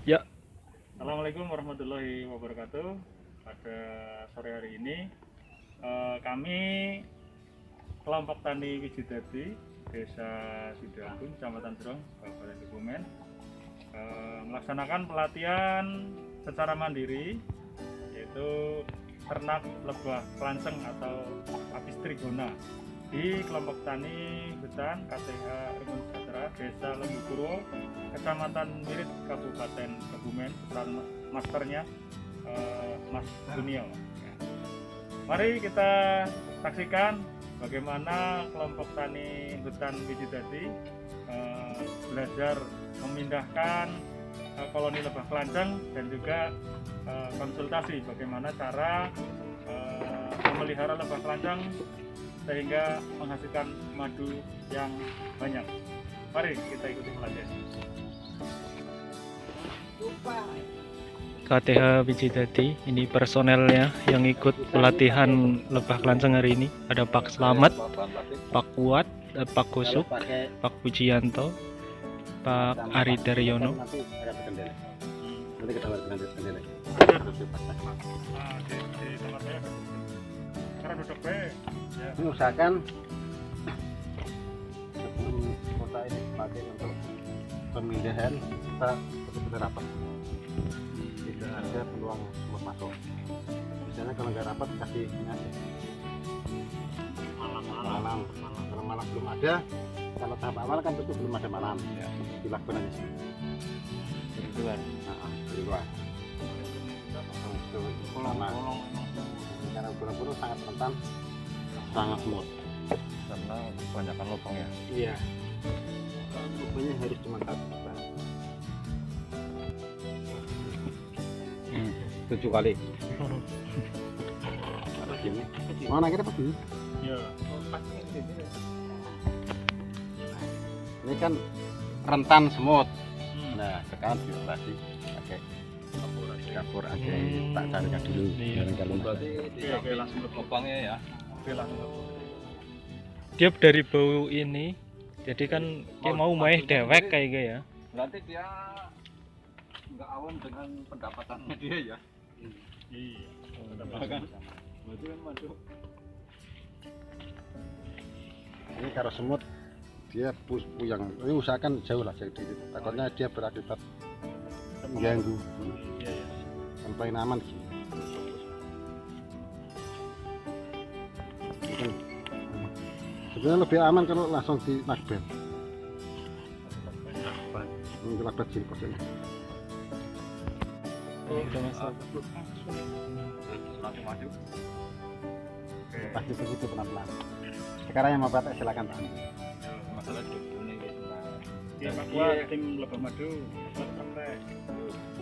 Ya, Assalamualaikum warahmatullahi wabarakatuh. Pada sore hari ini kami kelompok tani Wijidadi Desa Sidoagung, Kecamatan Jurong, Kabupaten Kebumen melaksanakan pelatihan secara mandiri, yaitu ternak lebah kelanceng atau apis trigona di kelompok tani hutan KTH Rukun Sejahtera Desa Lembupuro, Kecamatan Mirit, Kabupaten Kebumen, beserta masternya Mas Dunio. Mari kita saksikan bagaimana kelompok tani hutan Wijidadi belajar memindahkan koloni lebah kelanceng dan juga konsultasi bagaimana cara memelihara lebah kelanceng sehingga menghasilkan madu yang banyak. Mari kita ikuti pelatihan. KTH Wijidadi, ini personelnya yang ikut pelatihan lebah kelanceng hari ini. Ada Pak Slamet, Pak Kuat, Pak Gosuk, Pak Pujianto, Pak Ari Daryono. Nanti kita lihat bendera. Di tempat saya karena duduk baik ya. Ini usahakan sebelum kota ini dipakai untuk pemindahan kita betul-betul rapat, tidak ada peluang semut masuk. Misalnya kalau nggak rapat kasih ini aja malam belum ada. Kalau tahap awal kan tentu belum ada malam ya, dilakukan aja sih di luar. Karena burung-burung sangat rentan, sangat semut karena kebanyakan lubang ya. Iya, lubangnya harus cuma 7 kali. Ada gini. Mana kita pakai? Ya. Ini kan rentan semut. Nah, sekarang dioperasi pakai kapur aja. Tak carinya dulu. Kalau Berarti langsung lubangnya ya. Dia dari bau ini, jadi kan dia mau main dewek kayak gitu ya. Berarti dia nggak awan dengan pendapatannya dia ya. Iya. Kan? Berarti kan madu. ini kalau semut dia puyang. Ini usahakan jauh lah jadi takutnya dia berakibat mengganggu. Iya. Yang paling aman sih. Sebenarnya lebih aman kalau langsung di lakban. Lakban sini posisinya. Langsung maju. Pasti begitu pelan-pelan. Sekarang yang mau praktek silakan Pak. Masalah ini gitu. Iya, Pak Kuat, tim lebah madu. Praktek.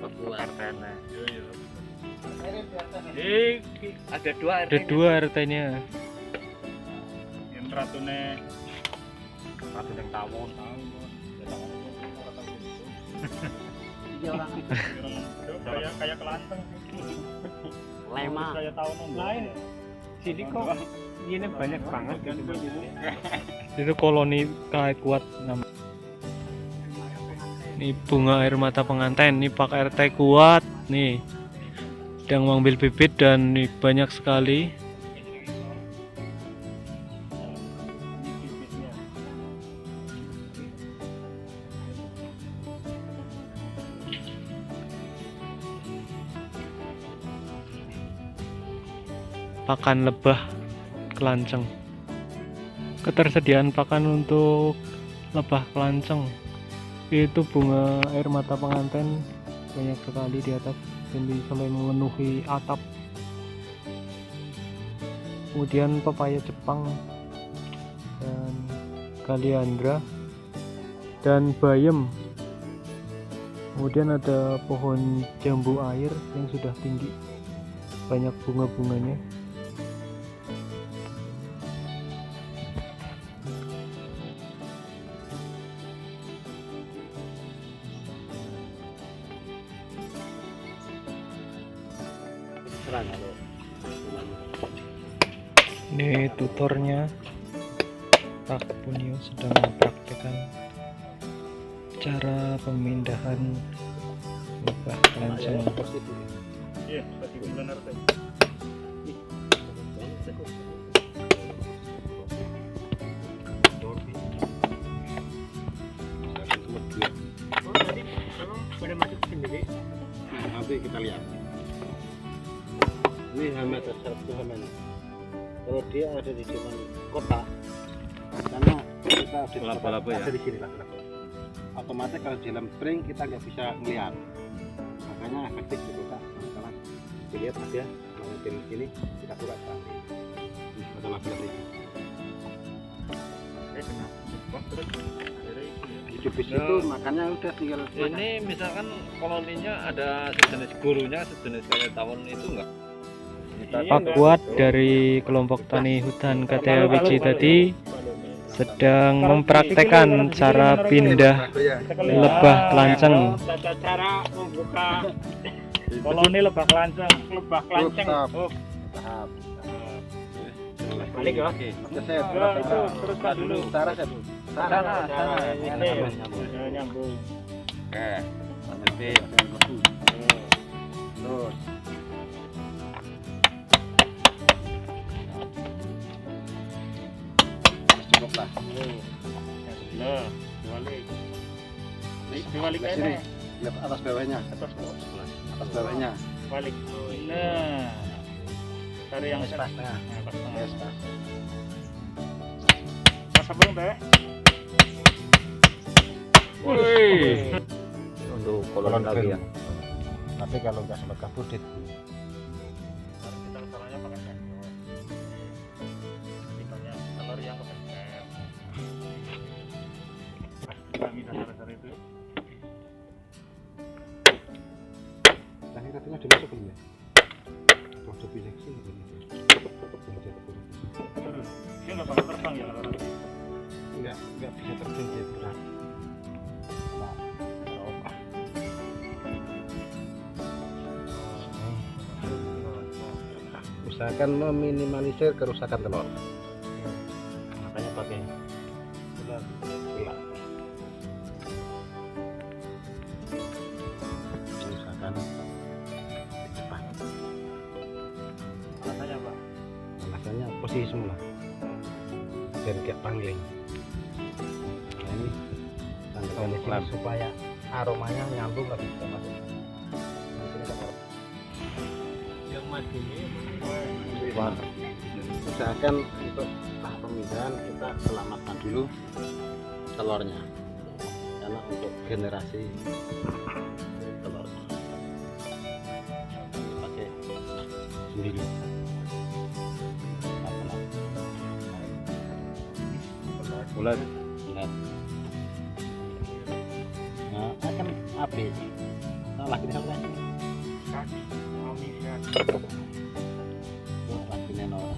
Partainya. Ada dua RT-nya. Yang ratune Yang tawon. Iya orang kayak kelanteng sih. lema. Kayak tahun lain. Sini kok ini banyak banget gitu. Itu koloni kayak kuat nama. Ini bunga air mata pengantin, ini Pak RT Kuat nih. Sedang mengambil bibit dan nih banyak sekali. Pakan lebah kelanceng. Ketersediaan pakan untuk lebah kelanceng itu bunga air mata pengantin banyak sekali di atas dan bisa memenuhi atap. Kemudian pepaya Jepang dan kaliandra dan bayam. Kemudian ada pohon jambu air yang sudah tinggi. banyak bunga-bunganya. Serang kalau Ini tutornya Pak Punio sedang mempraktekkan cara pemindahan lebah kelanceng. Iya, tadi bulan Arta. Pada masuk sendiri. Nanti kita lihat. Ini hama terserap tuh hamanya. Kalau dia ada di depan kota, karena kita ada di Laba-laba ya? ada di sini laba-laba. Otomatis kalau di dalam spring kita nggak bisa melihat. Makanya efektif di kota. Karena dilihat ada kalau di sini kita kurang tahu. Ini ada laba-laba ini. Di situ makannya udah tinggal Ini misalkan koloninya ada sejenis gurunya, sejenis kayak tawon itu enggak? Pak Kuat dari kelompok tani hutan KTA Wiji tadi sedang mempraktekkan cara pindah lebah kelanceng. Tata cara membuka Koloni lebah kelanceng. lebah kelanceng. Oh, tahap. balik ya. Oke, saya Terus kan dulu. Cara saya dulu. Cara ini. Nyambung. Oke. Lanjutin. Terus cukup lah. Nah, balik. Dibalik Ke aja. sini. Lihat atas bawahnya. Atas bawah. Atas bawahnya. Balik. Nah. Cari yang Pas tengah. pas tengah. Yes, pas. Pas sebelum teh. Wih. Untuk kolon lagi ya. Tapi kalau nggak sempat kabur dit. Kita caranya pakai sensor. Tiketnya telur yang kepencet. Kami dasar-dasar itu. Tadi katanya dimasuk belum ya? Waktu pilih sih belum. Terus dia nggak bakal terbang ya kalau Nggak bisa terbang dia berat. Nah, usahakan meminimalisir kerusakan telur. Makanya pakai ular. Usahakan cepat. rasanya Pak. Alasannya posisi semula dan kayak pangling. Nah, ini tanggal di sini supaya aromanya nyambung lagi bisa masuk. Nah, sini kan aroma. Yang mati ini Usahakan untuk tahap pemindahan kita selamatkan dulu telurnya karena untuk generasi telurnya pakai sendiri. Bulat. Nah, akan api lagi di sana Kaki, kami lihat. lagi nenor.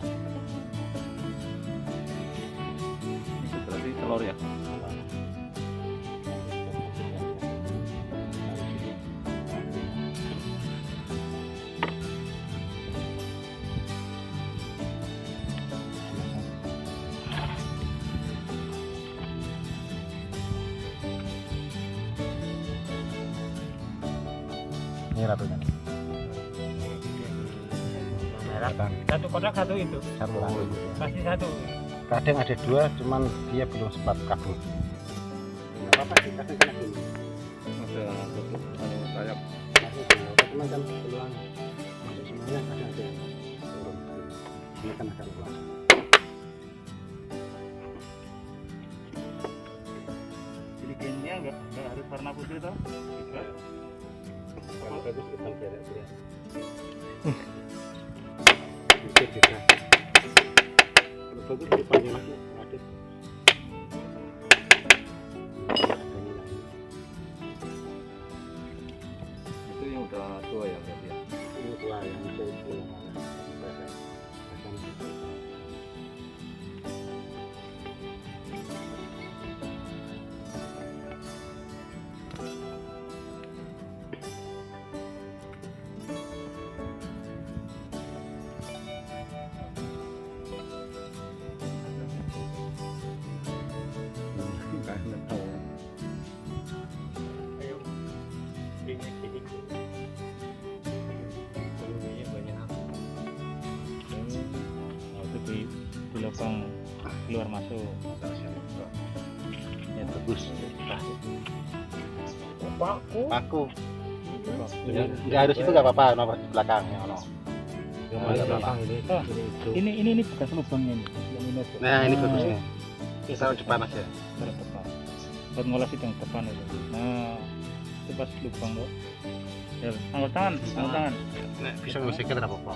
Itu berarti telur ya. Ini ratusan. merah. Satu kotak satu itu. Satu lagi. Pasti satu. Kadang ada dua, cuman dia belum sempat kabur. Nggak apa-apa sih, kadang kena dulu. Ada tutup sayap. Cuman kan peluang masuk semuanya kadang ada yang turun. Ini kan agak luas. Jadi gennya nggak harus warna putih toh. Bisa. Kalau bagus kita lihat ya. Bisa juga. Kalau bagus dipanggil lagi ada. Itu yang udah tua ya berarti ya. Ini tua yang itu. lubang keluar masuk. Ya bagus. Paku. Nggak harus itu nggak apa-apa, nomor di belakang yang ono. Nggak apa-apa. Ini bekas lubangnya nih. Yang ini tuh. Nah ini bagus nih. Taruh depan aja. Taruh depan. Buat ngolah itu yang depan itu. Nah, itu pas lubang tuh. Ya, angkat tangan, angkat tangan. Nah, bisa ngusiknya tidak apa-apa.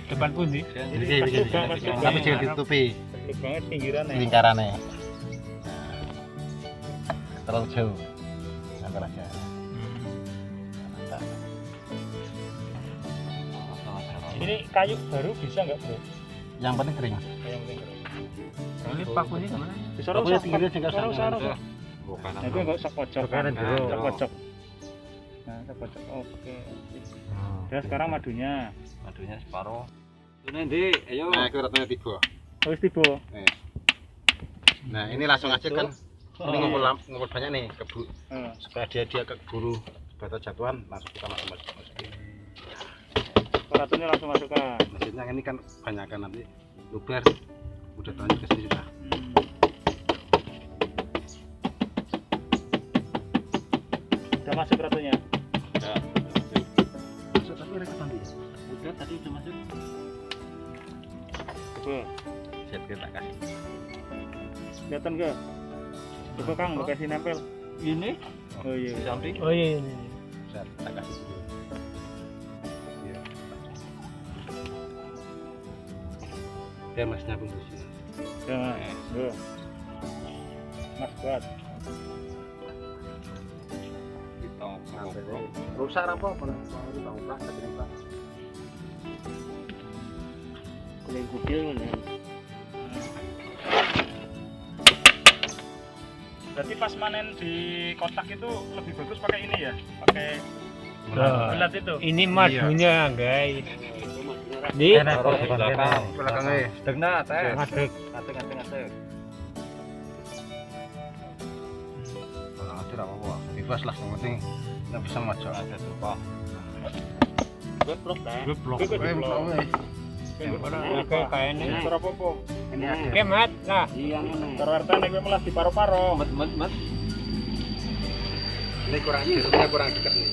Depan pun sih. Jadi begini, tapi jangan ditutupi Lubangnya pinggiran ya. lingkarannya. Terlalu jauh. Antar aja. Ini kayu baru bisa nggak bro? Yang penting kering. Yang penting kering. Ini pakunya kemana? Pakunya tinggalnya tinggal Sarung sana. sarung. Nah, itu nggak usah pojok. Kanan dulu. Usah pojok. Nah, usah pojok. Oke. Ya sekarang madunya. Madunya separuh. Ini di, ayo. Nah, itu ratunya tiba. Harus tiba. Nah, ini langsung aja kan. Ini ngumpul banyak nih kebu. Supaya dia keburu bata jatuhan, langsung kita masukin. Ratunya langsung masukkan. Maksudnya ini kan banyak kan nanti luber udah lanjut ke sini sudah. Udah masuk ratunya. Masuk tapi ada ketan dia. Udah tadi udah masuk. Coba. Set kita kasih. Kelihatan enggak? Coba Kang, lo kasih nempel. Ini? Oh iya. Di samping. Oh iya ini. Set kita kasih dulu. Iya. Dia masih nyambung di sini. Ya, Mas. Tuh. Mas kuat. Rusak apa-apa, mau dibangun plastik ini Pak. Kulit kucil ya. Berarti pas manen di kotak itu lebih bagus pakai ini ya? Pakai belat itu. Ini madunya guys. Di Taruh di belakangnya. Degna teh. ngadeg. Ngateng. Kalau ada apa-apa, bebas lah yang penting yang bisa maju ada tuh Pak. Geblok teh. Geblok. Geblok. Oke kayaknya. Ora apa-apa. Ini ada. Oke mat lah. Iya ngono. Terwartane kowe melas di paro-paro. Mat. Ini kurang jeruknya kurang dekat nih.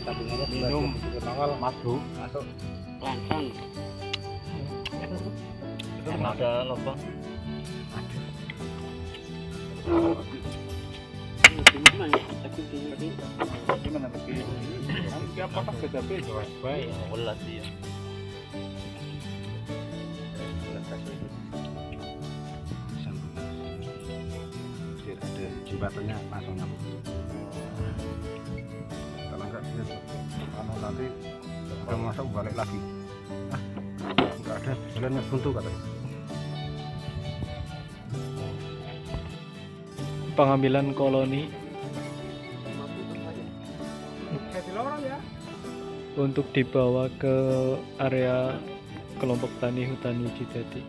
Tabungannya Minum. nongol madu masuk. Langsung. Itu ada lubang. Gimana lagi? Nanti apa tak beda-beda. Baik. Welas ya. Biar ada jembatannya langsung nyambung. Kalau enggak dia kalau nanti udah masuk balik lagi. Enggak ada jalannya buntu katanya. Pengambilan koloni untuk dibawa ke area kelompok tani hutan Wijidadi.